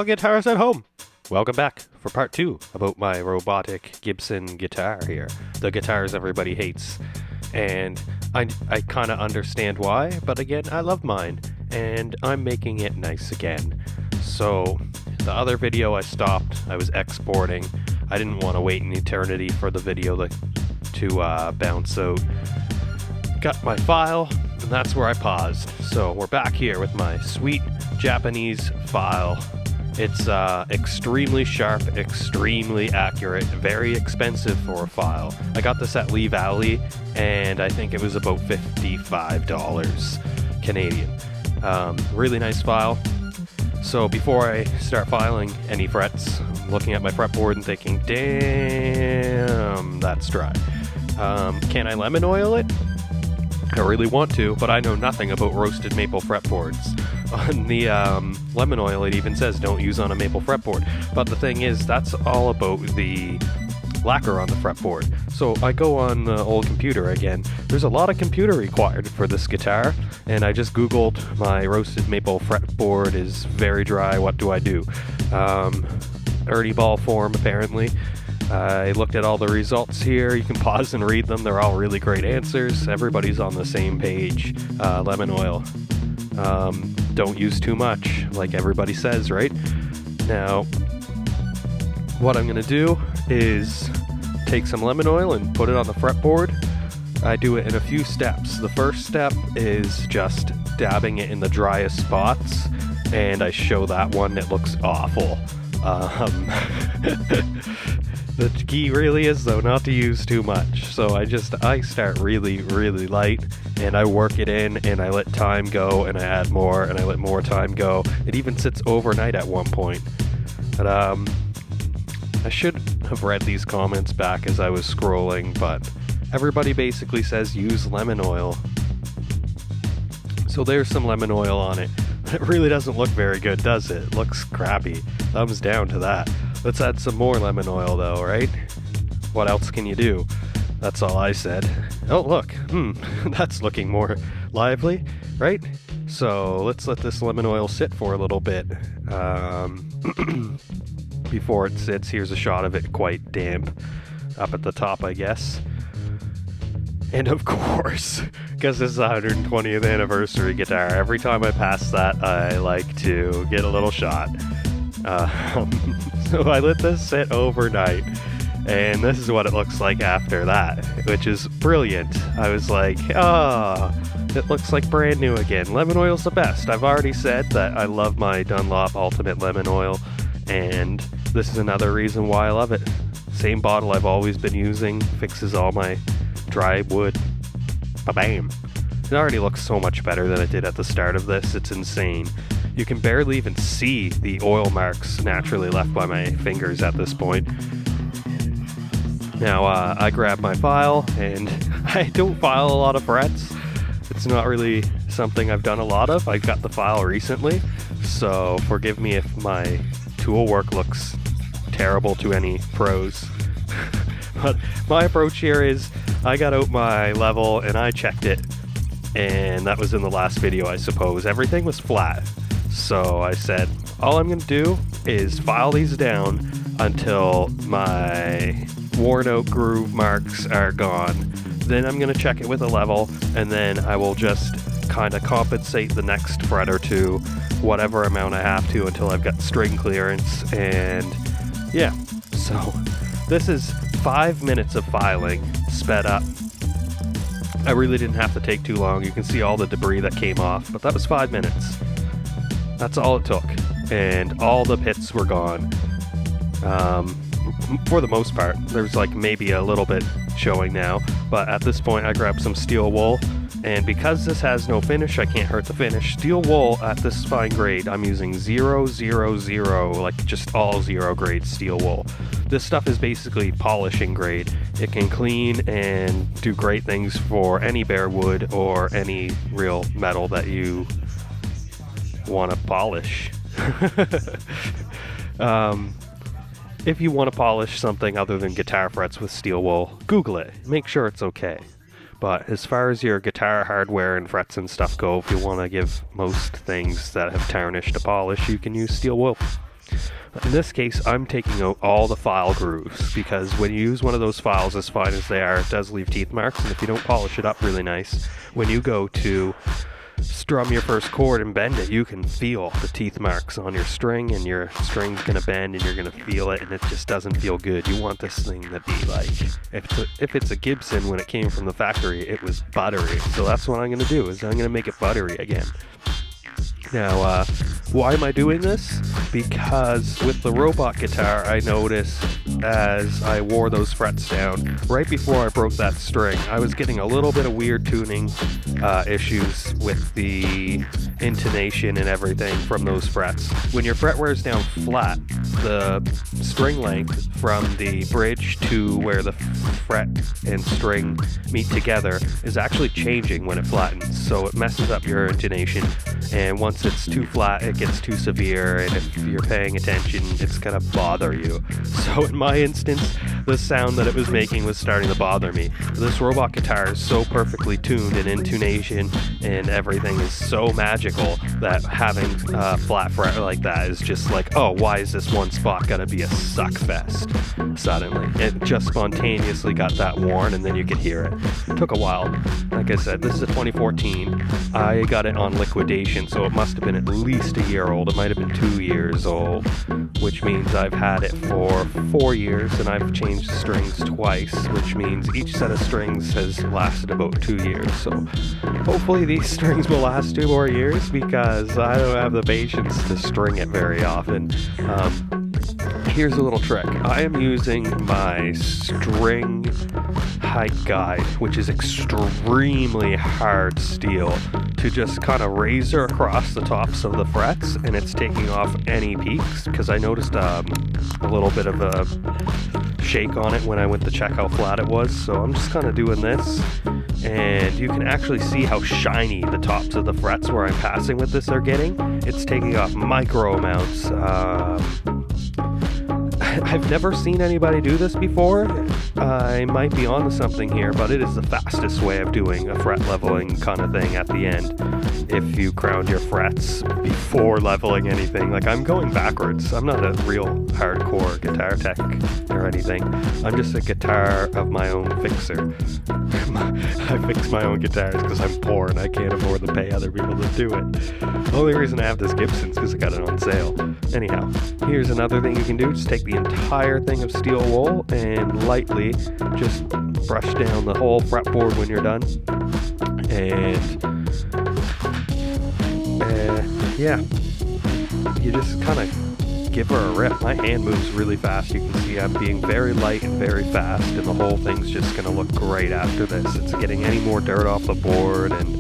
Guitars at home. Welcome back for part 2 about my robotic Gibson guitar here. The guitars everybody hates. And I kind of understand why, but again, I love mine. And I'm making it nice again. So, the other video I stopped, I was exporting. I didn't want to wait an eternity for the video to bounce out. Got my file, and that's where I paused. So we're back here with my sweet Japanese file. It's extremely sharp, extremely accurate, very expensive for a file. I got this at Lee Valley, and I think it was about $55 Canadian. Really nice file. So before I start filing any frets, I'm looking at my fretboard and thinking, damn, that's dry. Can I lemon oil it? I really want to, but I know nothing about roasted maple fretboards. On the lemon oil, it even says don't use on a maple fretboard. But the thing is, that's all about the lacquer on the fretboard. So I go on the old computer again. There's a lot of computer required for this guitar, and I just googled my roasted maple fretboard is very dry, what do I do? Ernie ball form, apparently. I looked at all the results here. You can pause and read them. They're all really great answers. Everybody's on the same page. Lemon oil. Don't use too much, like everybody says, right? Now, what I'm going to do is take some lemon oil and put it on the fretboard. I do it in a few steps. The first step is just dabbing it in the driest spots, and I show that one. It looks awful. The key really is, though, not to use too much. So I start really, really light, and I work it in, and I let time go, and I add more, and I let more time go. It even sits overnight at one point. But I should have read these comments back as I was scrolling, but everybody basically says use lemon oil. So there's some lemon oil on it. It really doesn't look very good, does it? It looks crappy. Thumbs down to that. Let's add some more lemon oil though, right? What else can you do? That's all I said. Oh look, that's looking more lively, right? So let's let this lemon oil sit for a little bit. Before it sits, here's a shot of it quite damp up at the top, I guess. And of course, because this is the 120th anniversary guitar, every time I pass that, I like to get a little shot. So I let this sit overnight, and this is what it looks like after that, which is brilliant. I was like, it looks like brand new again. Lemon oil's the best. I've already said that I love my Dunlop Ultimate Lemon Oil, and this is another reason why I love it. Same bottle I've always been using, fixes all my dry wood. Ba-bam! It already looks so much better than it did at the start of this. It's insane. You can barely even see the oil marks naturally left by my fingers at this point. Now, I grab my file, and I don't file a lot of frets. It's not really something I've done a lot of. I got the file recently, so forgive me if my tool work looks terrible to any pros. But my approach here is, I got out my level, and I checked it, and that was in the last video, I suppose. Everything was flat. So I said, all I'm going to do is file these down until my worn out groove marks are gone. Then I'm going to check it with a level, and then I will just kind of compensate the next fret or two, whatever amount I have to, until I've got string clearance. And yeah, so this is 5 minutes of filing sped up. I really didn't have to take too long. You can see all the debris that came off, but that was 5 minutes. That's all it took, and all the pits were gone. For the most part, there's like maybe a little bit showing now, but at this point I grabbed some steel wool, and because this has no finish, I can't hurt the finish. Steel wool at this fine grade, I'm using 000, like just all 0 grade steel wool. This stuff is basically polishing grade. It can clean and do great things for any bare wood or any real metal that you want to polish. If you want to polish something other than guitar frets with steel wool, Google it. Make sure it's okay. But as far as your guitar hardware and frets and stuff go, if you want to give most things that have tarnished a polish, you can use steel wool. In this case, I'm taking out all the file grooves, because when you use one of those files, as fine as they are, it does leave teeth marks, and if you don't polish it up really nice, when you go to strum your first chord and bend it, you can feel the teeth marks on your string, and your string's gonna bend and you're gonna feel it, and it just doesn't feel good. You want this thing to be like, if it's a Gibson, when it came from the factory, it was buttery. So that's what I'm gonna do, is I'm gonna make it buttery again. Now, why am I doing this? Because with the robot guitar, I noticed as I wore those frets down, right before I broke that string, I was getting a little bit of weird tuning issues with the intonation and everything from those frets. When your fret wears down flat, the string length from the bridge to where the fret and string meet together is actually changing when it flattens, so it messes up your intonation, and once it's too flat, it gets too severe, and if you're paying attention, it's gonna bother you. So in my instance, the sound that it was making was starting to bother me. This robot guitar is so perfectly tuned, and intonation and everything is so magical that having a flat fret like that is just like, oh, why is this one spot gotta be a suck fest suddenly? It just spontaneously got that worn, and then you could hear it. It took a while. Like I said, this is a 2014. I got it on liquidation, so it must have been at least a year old. It might have been 2 years old, which means I've had it for 4 years, and I've changed the strings twice, which means each set of strings has lasted about 2 years. So hopefully these strings will last 2 more years, because I don't have the patience to string it very often. Here's a little trick. I am using my string height guide, which is extremely hard steel, to just kind of razor across the tops of the frets, and it's taking off any peaks, because I noticed a little bit of a shake on it when I went to check how flat it was. So I'm just kind of doing this, and you can actually see how shiny the tops of the frets where I'm passing with this are getting. It's taking off micro amounts. I've never seen anybody do this before. I might be onto something here, but it is the fastest way of doing a fret leveling kind of thing at the end. If you ground your frets before leveling anything, like I'm going backwards. I'm not a real hardcore guitar tech or anything. I'm just a guitar of my own fixer. I fix my own guitars because I'm poor and I can't afford to pay other people to do it. The only reason I have this Gibson is because I got it on sale. Anyhow, here's another thing you can do. Just take the entire thing of steel wool and lightly just brush down the whole fretboard when you're done. And yeah, you just kind of give her a rip. My hand moves really fast. You can see I'm being very light and very fast, and the whole thing's just going to look great after this. It's getting any more dirt off the board and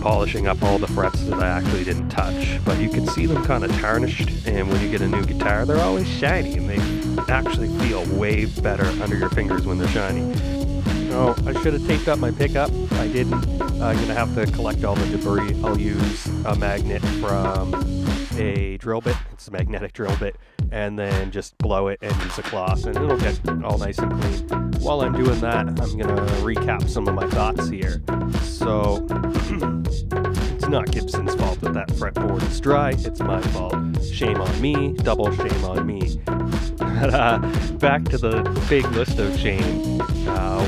polishing up all the frets that I actually didn't touch. But you can see them kind of tarnished, and when you get a new guitar, they're always shiny, and they actually feel way better under your fingers when they're shiny. Oh, I should have taped up my pickup. I didn't. I'm going to have to collect all the debris. I'll use a magnet from a drill bit. It's a magnetic drill bit. And then just blow it and use a cloth, and it'll get all nice and clean. While I'm doing that, I'm going to recap some of my thoughts here. So, it's not Gibson's fault that that fretboard is dry. It's my fault. Shame on me. Double shame on me. Back to the big list of shame.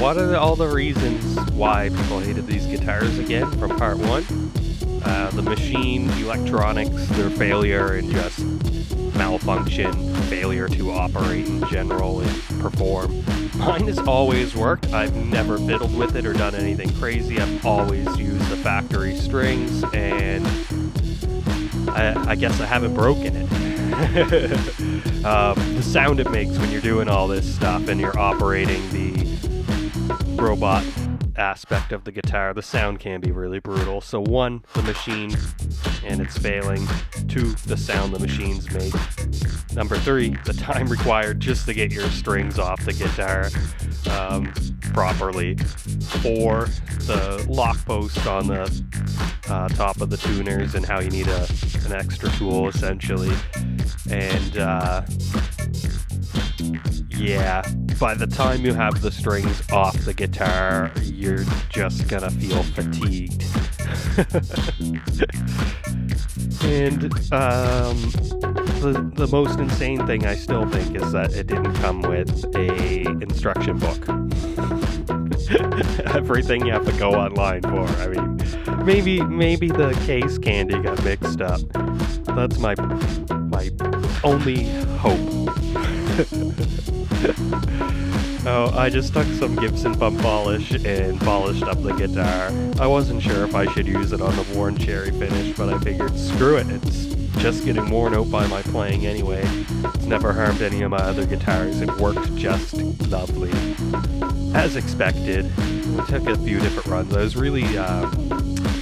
What are all the reasons why people hated these guitars again from part 1? The machine, electronics, their failure and just malfunction, failure to operate in general and perform. Mine has always worked. I've never fiddled with it or done anything crazy. I've always used the factory strings, and I guess I haven't broken it. The sound it makes when you're doing all this stuff and you're operating the robot aspect of the guitar, the sound can be really brutal. So 1, the machine and it's failing. 2, the sound the machines make. Number 3, the time required just to get your strings off the guitar properly. 4, the lock post on the top of the tuners and how you need an extra tool essentially. And yeah, by the time you have the strings off the guitar, you're just gonna feel fatigued. And the most insane thing I still think is that it didn't come with a instruction book. Everything you have to go online for. I mean, maybe the case candy got mixed up. That's my only hope. Oh, I just took some Gibson pump polish and polished up the guitar. I wasn't sure if I should use it on the worn cherry finish, but I figured, screw it, it's just getting worn out by my playing anyway. It's never harmed any of my other guitars. It worked just lovely. As expected, we took a few different runs. I was really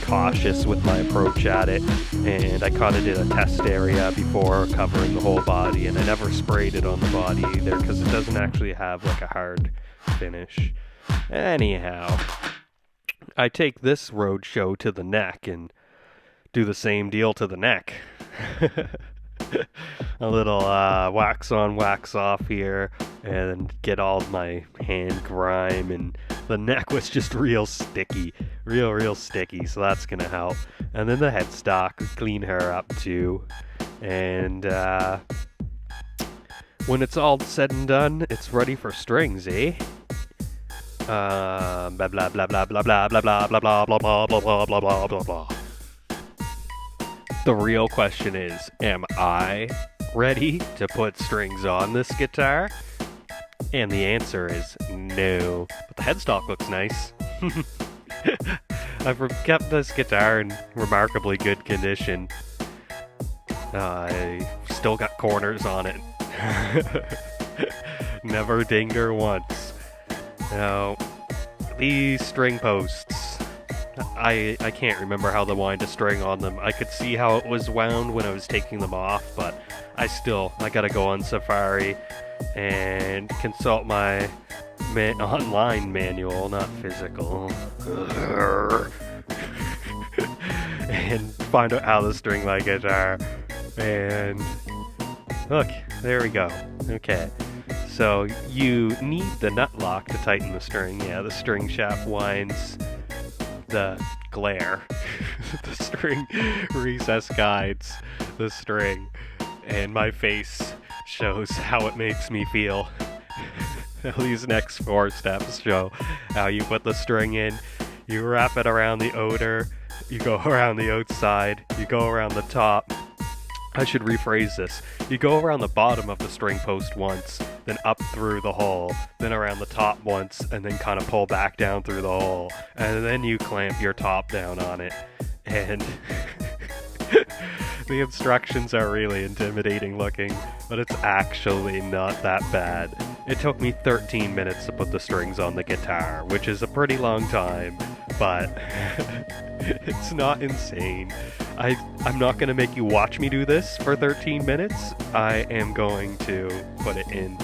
cautious with my approach at it, and I kind of did a test area before covering the whole body, and I never sprayed it on the body either because it doesn't actually have like a hard finish. Anyhow, I take this Roadshow to the neck and do the same deal to the neck. A little wax on, wax off here, and get all my hand grime, and the neck was just real sticky, real sticky, so that's gonna help. And then the headstock, clean her up too, and when it's all said and done, it's ready for strings, eh? Blah blah blah blah blah blah blah blah blah blah blah blah blah blah blah blah blah blah. The real question is, am I ready to put strings on this guitar? And the answer is no. But the headstock looks nice. I've kept this guitar in remarkably good condition. I still got corners on it. Never dinged her once. Now, these string posts, I can't remember how to wind a string on them. I could see how it was wound when I was taking them off, but I gotta go on Safari and consult my online manual, not physical, and find out how to string my guitar. And look, there we go. Okay. So you need the nut lock to tighten the string. Yeah, the string shaft winds the glare. The string recess guides the string, and my face shows how it makes me feel. These next 4 steps show how you put the string in. You wrap it around the outer, you go around the outside, you go around the top. I should rephrase this. You go around the bottom of the string post once, then up through the hole, then around the top once, and then kind of pull back down through the hole. And then you clamp your top down on it. And the instructions are really intimidating looking, but it's actually not that bad. It took me 13 minutes to put the strings on the guitar, which is a pretty long time, but it's not insane. I'm not going to make you watch me do this for 13 minutes. I am going to put it in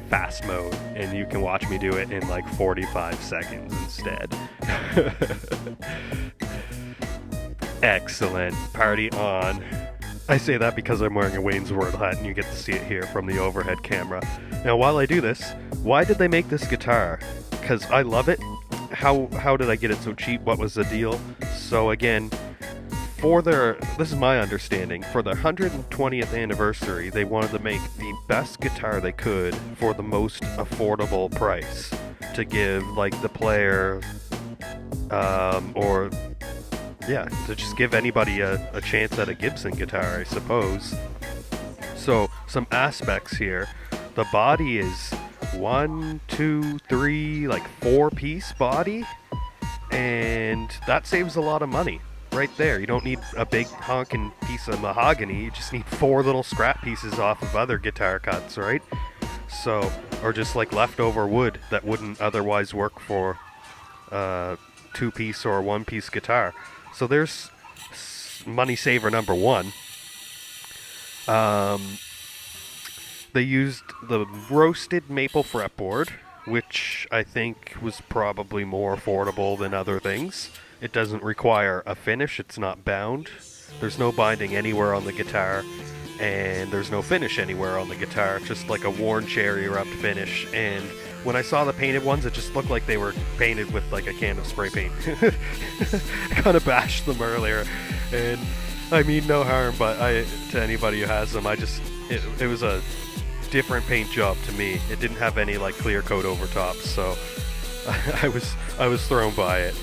fast mode, and you can watch me do it in like 45 seconds instead. Excellent. Party on. I say that because I'm wearing a Wayne's World hat and you get to see it here from the overhead camera. Now while I do this, why did they make this guitar? Because I love it. How did I get it so cheap? What was the deal? So again, this is my understanding, for their 120th anniversary, they wanted to make the best guitar they could for the most affordable price to give like the player to just give anybody a chance at a Gibson guitar, I suppose. So some aspects here. The body is 1, 2, 3, like 4-piece body, and that saves a lot of money right there. You don't need a big honking piece of mahogany, you just need 4 little scrap pieces off of other guitar cuts, right? So, or just like leftover wood that wouldn't otherwise work for 2-piece or 1-piece guitar. So there's money saver number 1. They used the roasted maple fretboard, which I think was probably more affordable than other things. It doesn't require a finish, it's not bound. There's no binding anywhere on the guitar. and there's no finish anywhere on the guitar, just like a worn cherry rubbed finish. And when I saw the painted ones, it just looked like they were painted with like a can of spray paint. I kind of bashed them earlier, and I mean no harm, but to anybody who has them, it was a different paint job to me. It didn't have any like clear coat over top, so I was thrown by it.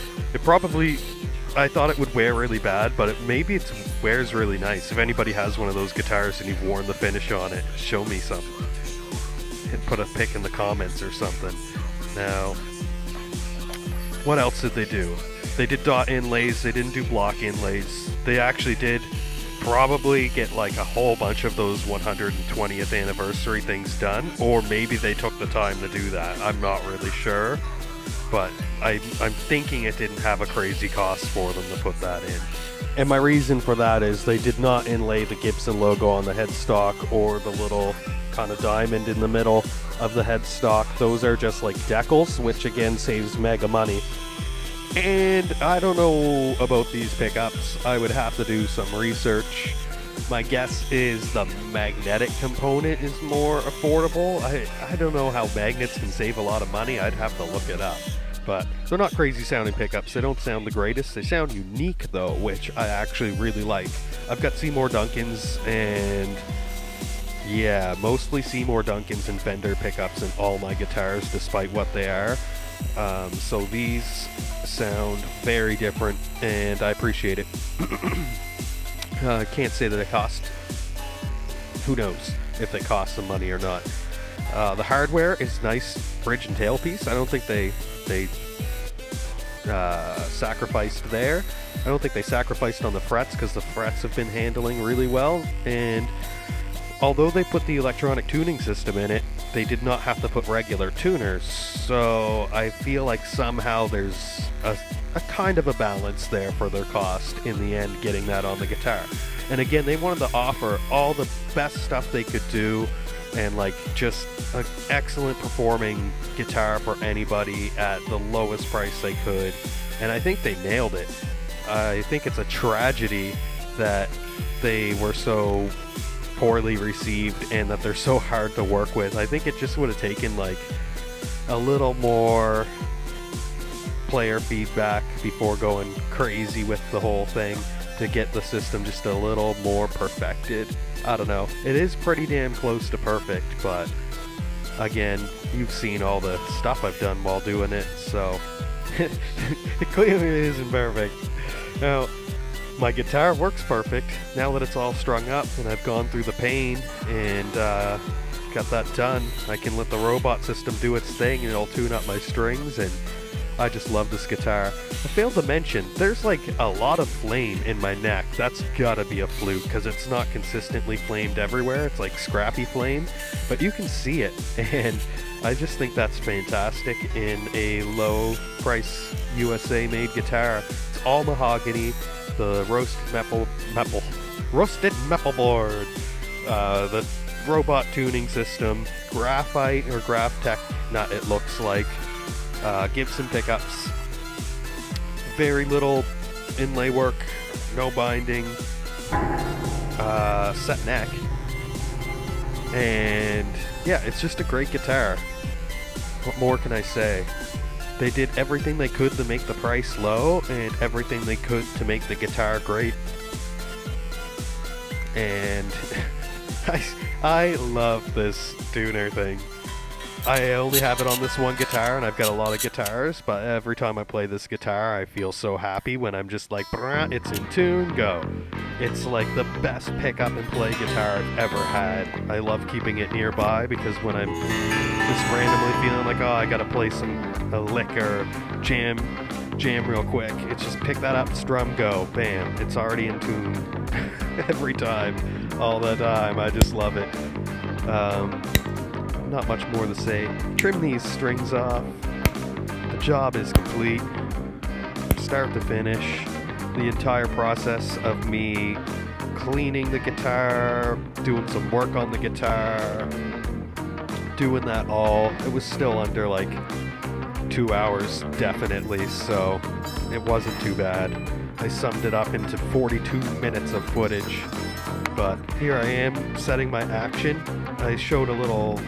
I thought it would wear really bad, but maybe it wears really nice. If anybody has one of those guitars and you've worn the finish on it, show me some. And put a pic in the comments or something. Now, what else did they do? They did dot inlays, they didn't do block inlays. They actually did probably get like a whole bunch of those 120th anniversary things done, or maybe they took the time to do that. I'm not really sure. But I'm thinking it didn't have a crazy cost for them to put that in. And my reason for that is they did not inlay the Gibson logo on the headstock or the little kind of diamond in the middle of the headstock. Those are just like decals, which again saves mega money. And I don't know about these pickups. I would have to do some research. My guess is the magnetic component is more affordable. I don't know how magnets can save a lot of money. I'd have to look it up. But they're not crazy sounding pickups. They don't sound the greatest. They sound unique though, which I actually really like. I've got Seymour Duncans, and yeah, mostly Seymour Duncans and Fender pickups in all my guitars, despite what they are. So these sound very different, and I appreciate it. I can't say that it cost. Who knows if they cost some money or not. The hardware is nice bridge and tailpiece. I don't think they sacrificed there. I don't think they sacrificed on the frets, because the frets have been handling really well. And although they put the electronic tuning system in it, they did not have to put regular tuners. So I feel like somehow there's a kind of a balance there for their cost in the end, getting that on the guitar. And again, they wanted to offer all the best stuff they could do, and like just an excellent performing guitar for anybody at the lowest price they could. And I think they nailed it. I think it's a tragedy that they were so poorly received and that they're so hard to work with. I think it just would have taken like a little more player feedback before going crazy with the whole thing to get the system just a little more perfected. I don't know. It is pretty damn close to perfect, but again, you've seen all the stuff I've done while doing it, so it clearly isn't perfect. Now, my guitar works perfect now that it's all strung up and I've gone through the pain and got that done. I can let the robot system do its thing and it'll tune up my strings, and I just love this guitar. I failed to mention, there's like a lot of flame in my neck. That's gotta be a fluke, because it's not consistently flamed everywhere. It's like scrappy flame, but you can see it, and I just think that's fantastic in a low price USA made guitar. It's all mahogany, the roasted maple board, the robot tuning system, graphite or Graphtec, it looks like, Gibson pickups, very little inlay work, no binding, set neck, and yeah, it's just a great guitar. What more can I say? They did everything they could to make the price low and everything they could to make the guitar great. And I love this tuner thing. I only have it on this one guitar, and I've got a lot of guitars, but every time I play this guitar, I feel so happy when I'm just like, it's in tune, go. It's like the best pick up and play guitar I've ever had. I love keeping it nearby, because when I'm just randomly feeling like, oh, I gotta play a lick or jam real quick, it's just pick that up, strum, go, bam, it's already in tune every time, all the time. I just love it. Not much more to say. Trim these strings off. The job is complete. Start to finish. The entire process of me cleaning the guitar, doing some work on the guitar, doing that all, it was still under like 2 hours definitely, so it wasn't too bad. I summed it up into 42 minutes of footage. But here I am setting my action. I showed a little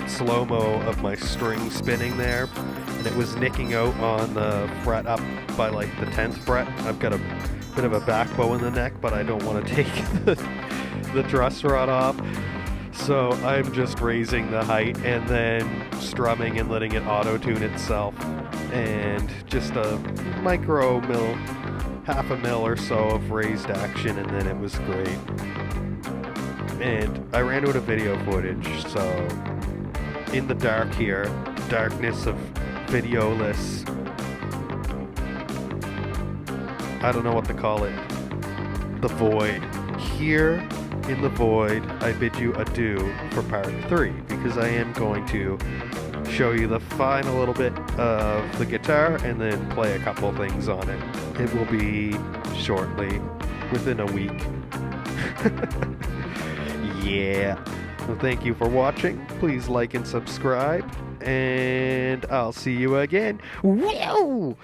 slow-mo of my string spinning there, and it was nicking out on the fret up by like the 10th fret. I've got a bit of a back bow in the neck, but I don't want to take the truss rod off. So I'm just raising the height and then strumming and letting it auto-tune itself. And just a micro mil, half a mil or so of raised action, and then it was great. And I ran out of video footage, so in the dark here, darkness of videoless, I don't know what to call it, the void. Here in the void, I bid you adieu for part 3, because I am going to show you the final little bit of the guitar and then play a couple things on it. It will be shortly, within a week. Yeah. Well, thank you for watching. Please like and subscribe, and I'll see you again. Whoa!